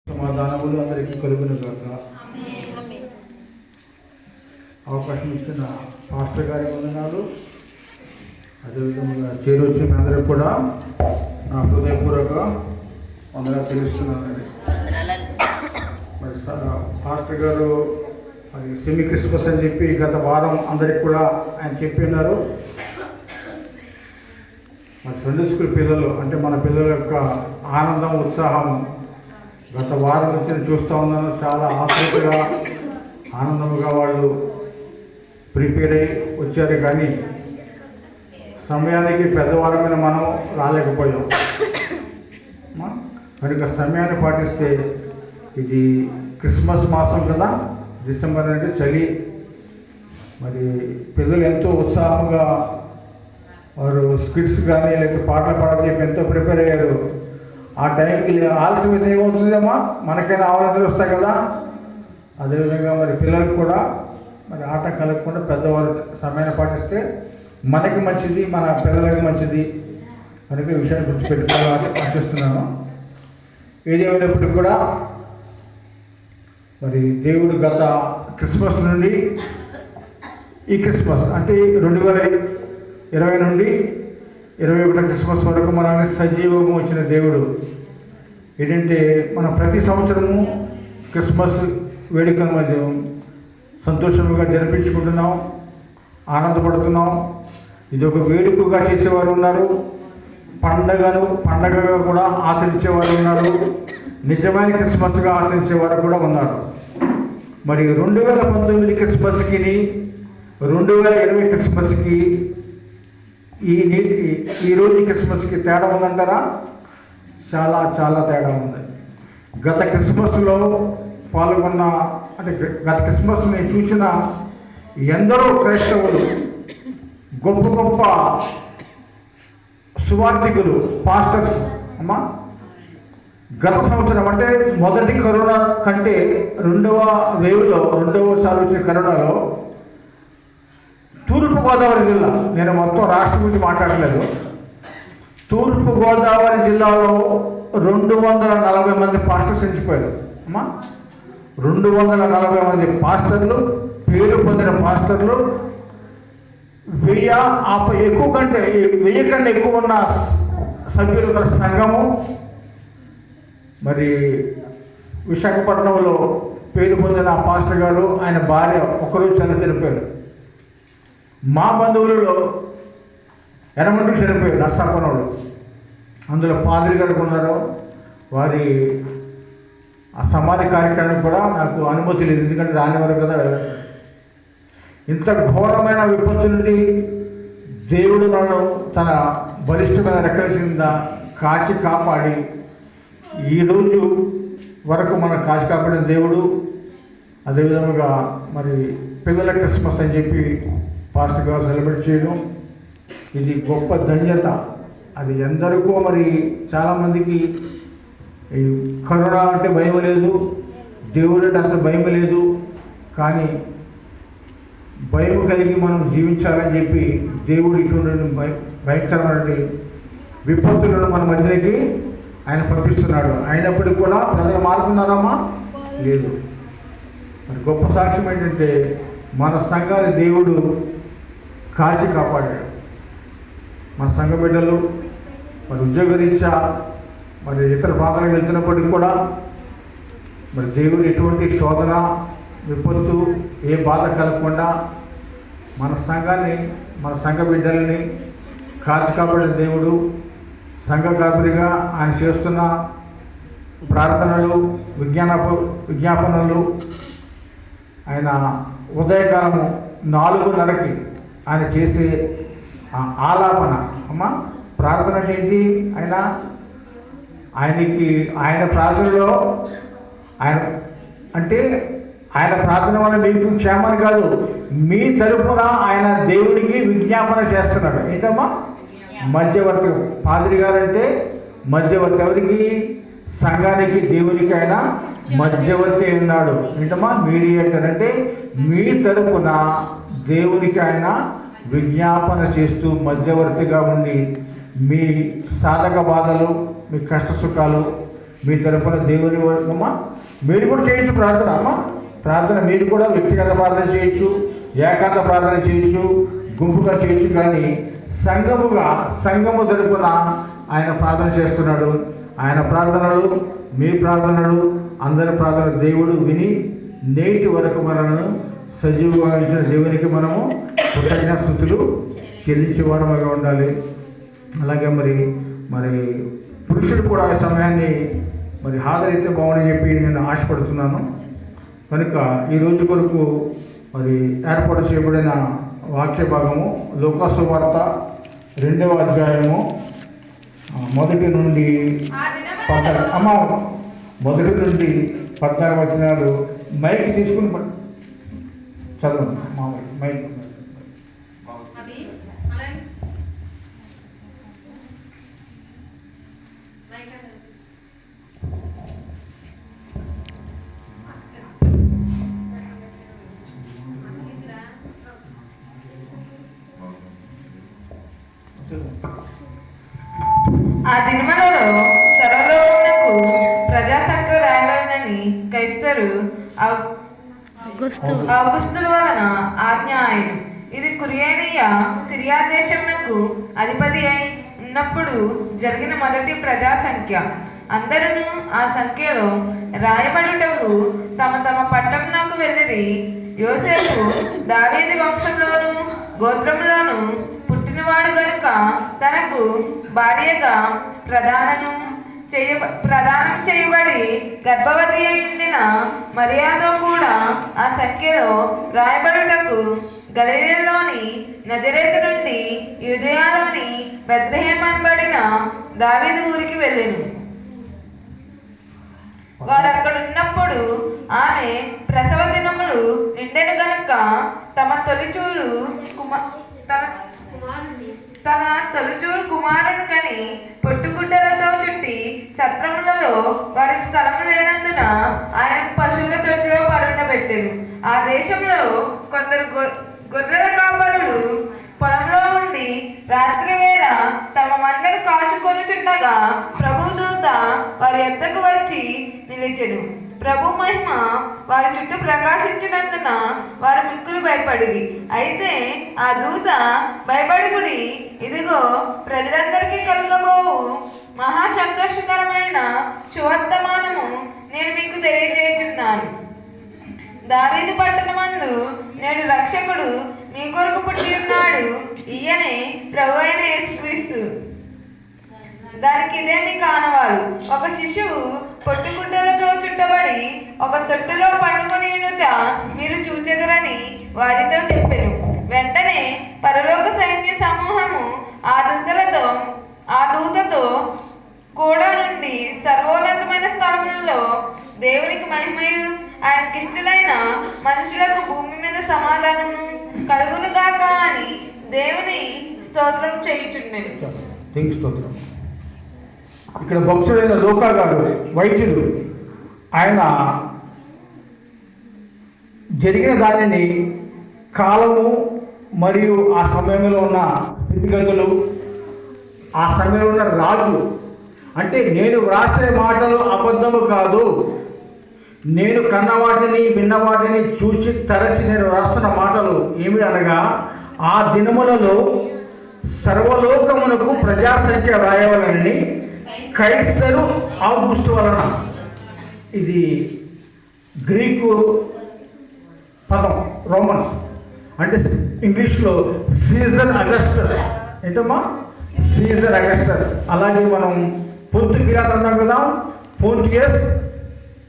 సమాధానములు అందరికీ కలుగును గాక. అవకాశం ఇచ్చిన పాస్టర్ గారి వందనాలు. అదేవిధంగా చేరొచ్చిన అందరికి కూడా నా హృదయపూర్వక వందనాలు తెలుస్తున్నానండి. మరి పాస్టర్ గారు మరి సెమీ క్రిస్మస్ అని చెప్పి గత వారం అందరికి కూడా ఆయన చెప్పి ఉన్నారు. మరి సండే స్కూల్ పిల్లలు అంటే మన పిల్లల యొక్క ఆనందం ఉత్సాహం గత వారం నుంచి చూస్తూ ఉన్నాను. చాలా ఆసక్తిగా ఆనందముగా వాళ్ళు ప్రిపేర్ అయ్యి వచ్చారు, కానీ సమయానికి పెద్దవారమైన మనం రాలేకపోయాం. కనుక సమయాన్ని పాటిస్తే ఇది క్రిస్మస్ మాసం కదా, డిసెంబర్ అంటే చలి. మరి పిల్లలు ఎంతో ఉత్సాహంగా వారు స్కిట్స్ కానీ లేకపోతే పాటలు పాడని చెప్పి ఎంతో ప్రిపేర్ అయ్యారు. ఆ టైంకి ఆలస్యం మీద ఏమవుతుందమ్మా, మనకైనా ఆలోచనలు వస్తాయి కదా. అదేవిధంగా మరి పిల్లలకు కూడా మరి ఆట కలగకుండా పెద్దవారు సమయాన్ని పాటిస్తే మనకి మంచిది, మన పిల్లలకి మంచిది. కనుక ఈ విషయాన్ని గుర్తుపెట్టుకోవాలని ఆశిస్తున్నాను. ఏదేమైనప్పటికీ కూడా మరి దేవుడు గత క్రిస్మస్ నుండి ఈ క్రిస్మస్ అంటే 2020 నుండి 21 క్రిస్మస్ వరకు మనల్ని సజీవము వచ్చిన దేవుడు. ఏంటంటే మనం ప్రతి సంవత్సరము క్రిస్మస్ వేడుకను మరి సంతోషంగా జరిపించుకుంటున్నాం, ఆనందపడుతున్నాం. ఇది ఒక వేడుకగా చేసేవారు ఉన్నారు, పండగగా కూడా ఆచరించేవారు ఉన్నారు, నిజమైన క్రిస్మస్గా ఆచరించేవారు కూడా ఉన్నారు. మరి 2019 క్రిస్మస్కి 2020 క్రిస్మస్కి ఈరోజు క్రిస్మస్కి తేడా ఉందంటారా? చాలా చాలా తేడా ఉంది. గత క్రిస్మస్లో పాల్గొన్న అంటే గత క్రిస్మస్ నేను చూసిన ఎందరో క్రైస్తవులు, గొప్ప గొప్ప సువార్థికులు, పాస్టర్స్ అమ్మా, గత సంవత్సరం అంటే మొదటి కరోనా కంటే రెండవ సారి వచ్చిన కరోనాలో తూర్పుగోదావరి జిల్లా, నేను మొత్తం రాష్ట్రం గురించి మాట్లాడలేదు, తూర్పుగోదావరి జిల్లాలో 240 మంది పాస్టర్స్ చనిపోయారు అమ్మా. 240 మంది పాస్టర్లు, పేరు పొందిన పాస్టర్లు, 1000 కంటే ఎక్కువ ఉన్న సభ్యుల సంఘము. మరి విశాఖపట్నంలో పేరు పొందిన పాస్టర్ గారు, ఆయన భార్య ఒకరోజు చనిపోయారు. మా బంధువులలో ఎనమంటికి చనిపోయారు నర్సాపురంలో. అందులో పాదిరి గారు ఉన్నారు. వారి ఆ సమాధి కార్యక్రమం కూడా నాకు అనుమతి లేదు, ఎందుకంటే రానివారు కదా. ఇంత ఘోరమైన విపత్తు నుండి దేవుడు నన్ను తన బలిష్టమైన రెక్కల కింద కాచి కాపాడి ఈరోజు వరకు మనం కాచి కాపాడిన దేవుడు. అదేవిధంగా మరి పిల్లల క్రిస్మస్ అని చెప్పి పాస్టర్ గారు సెలబ్రేట్ చేయడం ఇది గొప్ప ధన్యత. అది ఎందరికో మరి చాలామందికి ఈ కరోనా అంటే భయం లేదు, దేవుడు అంటే అసలు భయం లేదు. కానీ భయం కలిగి మనం జీవించాలని చెప్పి దేవుడు ఇటువంటి భయంకరమైన విపత్తులను మన మధ్యలోకి ఆయన పంపిస్తున్నాడు. అయినప్పటికీ కూడా ప్రజలు మారుతున్నారమ్మా? లేదు. మరి గొప్ప సాక్ష్యం ఏంటంటే మన సంఘాన్ని దేవుడు కాచి కాపాడాడు. మన సంఘ బిడ్డలు మరి ఉద్యోగరీత్యా మరి ఇతర ప్రాంతాలకు వెళ్తున్నప్పటికీ కూడా మరి దేవుడు ఎటువంటి శోధన విపత్తు ఏ బాధ కలగకుండా మన సంఘాన్ని, మన సంఘ బిడ్డల్ని కాచి కాపాడిన దేవుడు. సంఘ కాపురిగా ఆయన చేస్తున్న ప్రార్థనలు, విజ్ఞాపనలు, ఆయన ఉదయకాలము 4:30కి ఆయన చేసే ఆలాపన అమ్మా. ప్రార్థన అంటే ఏంటి? ఆయన ప్రార్థనలో ఆయన ప్రార్థన వల్ల మీకు క్షేమాన్ని కాదు, మీ తరపున ఆయన దేవుడికి విజ్ఞాపన చేస్తున్నాడు. ఏంటమ్మా? మధ్యవర్తి. పాదిరి గారు అంటే మధ్యవర్తి. ఎవరికి? సంఘానికి, దేవునికి ఆయన మధ్యవర్తి ఉన్నాడు. ఏంటమ్మా? మీడియేటర్. అంటే మీ తరపున దేవునికి ఆయన విజ్ఞాపన చేస్తూ మధ్యవర్తిగా ఉండి మీ సాధక బాధలు, మీ కష్ట సుఖాలు, మీ తరఫున దేవుని అమ్మా మీరు కూడా చేయొచ్చు ప్రార్థన అమ్మా. ప్రార్థన మీరు కూడా వ్యక్తిగత ప్రార్థన చేయొచ్చు, ఏకాంత ప్రార్థన చేయొచ్చు, గుంపుగా చేయొచ్చు. కానీ సంఘము తరపున ఆయన ప్రార్థన చేస్తున్నాడు. ఆయన ప్రార్థనలు, మీ ప్రార్థనలు, అందరి ప్రార్థన దేవుడు విని నేటి వరకు మనలను సజీవంగా ఇచ్చిన దేవునికి మనము కృతజ్ఞతాస్తుతులు చెల్లించేవారముగా ఉండాలి. అలాగే మరి పురుషుడు కూడా ఆ సమయాన్ని హాజరైతే బాగుందని చెప్పి నేను ఆశపడుతున్నాను. కనుక ఈ రోజు కొరకు ఏర్పాటు చేయబడిన వాక్య భాగము లూకా సువార్త 2వ అధ్యాయము 1 నుండి 14 వచనాలు. మైక్ తీసుకుని చదవండి. మైక్ ఆ దినములలో సర్వలోకమునకు ప్రజాసంఖ్య రాయవలెనని కైసరు ఔగుస్తుల వలన ఆజ్ఞ ఆయను. ఇది కురియనియ సిరియా దేశమునకు అధిపతి అయి ఉన్నప్పుడు జరిగిన మొదటి ప్రజాసంఖ్య. అందరూ ఆ సంఖ్యలో రాయబడుటకు తమ తమ పట్టణమునకు వెళ్ళిరి. యోసేపు దావీదు వంశంలోను గోత్రములోను పుట్టినవాడు గనుక తనకు భార్యగా ప్రదానం చేయబడి గర్భవతి అయిన మరియాతో కూడా ఆ సంఖ్యలో రాయబడుటకు గలిలయలోని నజరేతు నుండి యూదయలోని బెత్లెహేము అనబడిన దావీదు ఊరికి వెళ్ళెను. వారు అక్కడున్నప్పుడు ఆమె ప్రసవ దినములు నిండెను గనుక తన తొలిచూలు కుమారుని కని పొట్టుగుడ్డలతో చుట్టి సత్రములలో వారికి స్థలము లేనందున ఆయన పశువుల తొట్టిలో పరుండబెట్టెను. ఆ దేశంలో కొందరు గొర్రెల కాపరులు పొలంలో ఉండి రాత్రి వేళ తమ మందను కాచుకొనుచుండగా ప్రభుదూత వారి యొద్దకు వచ్చి నిలిచెను. ప్రభు మహిమ వారి చుట్టూ ప్రకాశించినందున వారు మిక్కులు భయపడిరి. అయితే ఆ దూత భయపడుకుడి, ఇదిగో ప్రజలందరికీ కలుగబోవు మహా సంతోషకరమైన శుభవర్తమానము నేను మీకు తెలియజేస్తున్నాను. దావీదు పట్టణమందు నేడు రక్షకుడు మీ కొరకు పుట్టి ఉన్నాడు. ఈయనే ప్రభు అయిన యేసుక్రీస్తు. దానికి ఇదే మీ కానవాలు. ఒక శిశువు పొట్టుగుడ్డలతో చుట్టబడి ఒక తొట్టులో పండుకొని ఉండుట మీరు చూచెదరని వారితో చెప్పెను. వెంటనే పరలోక సైన్య సమూహము ఆ దూతతో కూడా నుండి సర్వోన్నతమైన స్థలములలో దేవునికి మహిమయు ఆయనకిష్టులైన మనుషులకు భూమి మీద సమాధానము కలుగునుగాక అని దేవుని స్తోత్రం చేయుచుండెను. స్తోత్రం. ఇక్కడ భక్తుడైన లోకా గారు వైద్యుడు, ఆయన జరిగిన దానిని కాలము మరియు ఆ సమయంలో ఉన్న స్థితిగతులు, ఆ సమయంలో ఉన్న రాజు, అంటే నేను వ్రాసే మాటలు అబద్ధము కాదు, నేను కన్నవాటిని విన్నవాటిని చూసి తరచి నేను రాస్తున్న మాటలు ఏమి అనగా, ఆ దినములలో సర్వలోకమునకు ప్రజాసంఖ్య రాయవలనని కైసరు ఔగుస్తు వలన. ఇది గ్రీకు పదం, రోమన్స్, అంటే ఇంగ్లీష్లో సీజర్ అగస్టస్. ఏంటమ్మా? Caesar Augustus. అలాగే మనం పొంతు పిలాతు అన్నాం కదా, పోంటియస్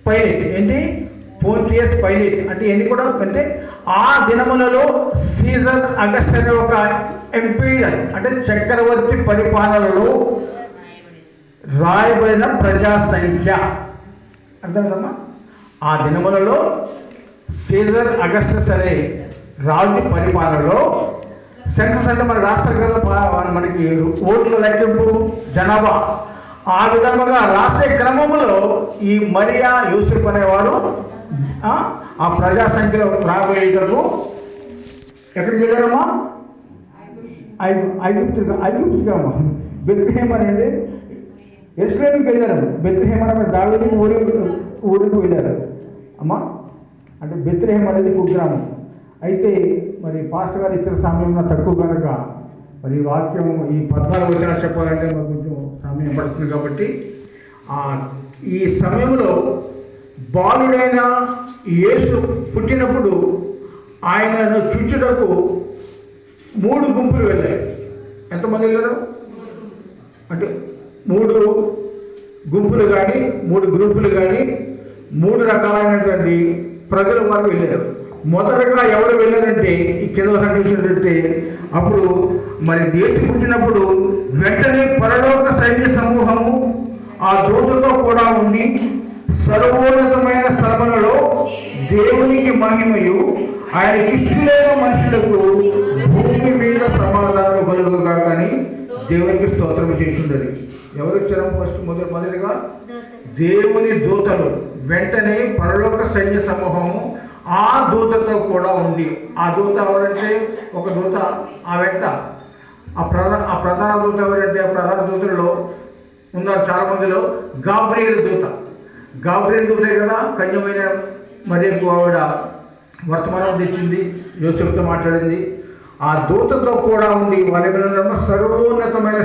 పైలట్. ఏంటి? పోంటియస్ పైలట్ అంటే ఎన్ని కూడా అంటే ఆ దినములలో సీజర్ అగస్ట్ అనే ఒక ఎంపీరియల్ అంటే చక్రవర్తి పరిపాలనలో రాయబడిన ప్రజా సంఖ్య. అర్థం కదమ్మా? ఆ దినములలో సీజర్ అగస్టస్ అనే రాజు పరిపాలనలో సెన్సస్ అంటే మనకు రాస్తారు కదా, మనకి ఓట్ల లెక్కింపు, జనాభా, ఆ విధముగా రాసే క్రమములో ఈ మరియా యూసుఫ్ అనేవారు ఆ ప్రజా సంఖ్యలో రాబోయేటకు ఎక్కడికి వెళ్ళారమ్మా? ఐగుప్తుగా బెత్లెహేము అనేది ఎరుసలేముకి వెళ్ళారు. బెత్లెహేమ్ అనే దావీదు ఊరికి వెళ్ళారు అమ్మా. అంటే బెత్లెహేమ్ అనేది కుగ్రామం. అయితే మరి పాస్టర్ గారు ఇచ్చిన సమయంలో తక్కువ కనుక మరి ఈ వాక్యం ఈ 14 వచనాలు చెప్పాలంటే మాకు కొంచెం సమయం పడుతుంది కాబట్టి ఈ సమయంలో బాలుడైన యేసు పుట్టినప్పుడు ఆయనను చూచుటకు 3 గుంపులు వెళ్ళాయి. ఎంతమంది వెళ్ళారు అంటే 3 గుంపులు కానీ 3 గ్రూపులు కానీ 3 రకాలైనటువంటి ప్రజలు వారు వెళ్ళారు. మొదటగా ఎవరు వెళ్ళారంటే ఈ కింద చూసినట్టే అప్పుడు మరి యేసు పుట్టినప్పుడు వెంటనే పరలోక సైన్య సమూహము ఆ దూతతో కూడా ఉండి సర్వోన్నతమైన స్థలములలో దేవునికి మహిమయు ఆయన ఇష్టమైన మనుషులకు భూమి మీద సమాధానం కలుగుగా కానీ దేవునికి స్తోత్రం చేసి ఉండదు. ఎవరు వచ్చారు ఫస్ట్ మొదటిగా దేవుని దూతలు. వెంటనే పరలోక సైన్య సమూహము ఆ దూతతో కూడా ఉంది. ఆ దూత ఎవరంటే ఒక దూత, ఆ వెంట ఆ ప్రధాన దూత ఎవరంటే ఆ ప్రధాన దూతల్లో ఉన్నారు చాలా మందిలో గాబ్రియల్ దూత. గాబ్రియల్ దూతే కదా కన్యమైన మరియకు ఆవిడ వర్తమానం తెచ్చింది, యోసేపుతో మాట్లాడింది. ఆ దూతతో కూడా ఉంది. వాళ్ళ సర్వోన్నతమైన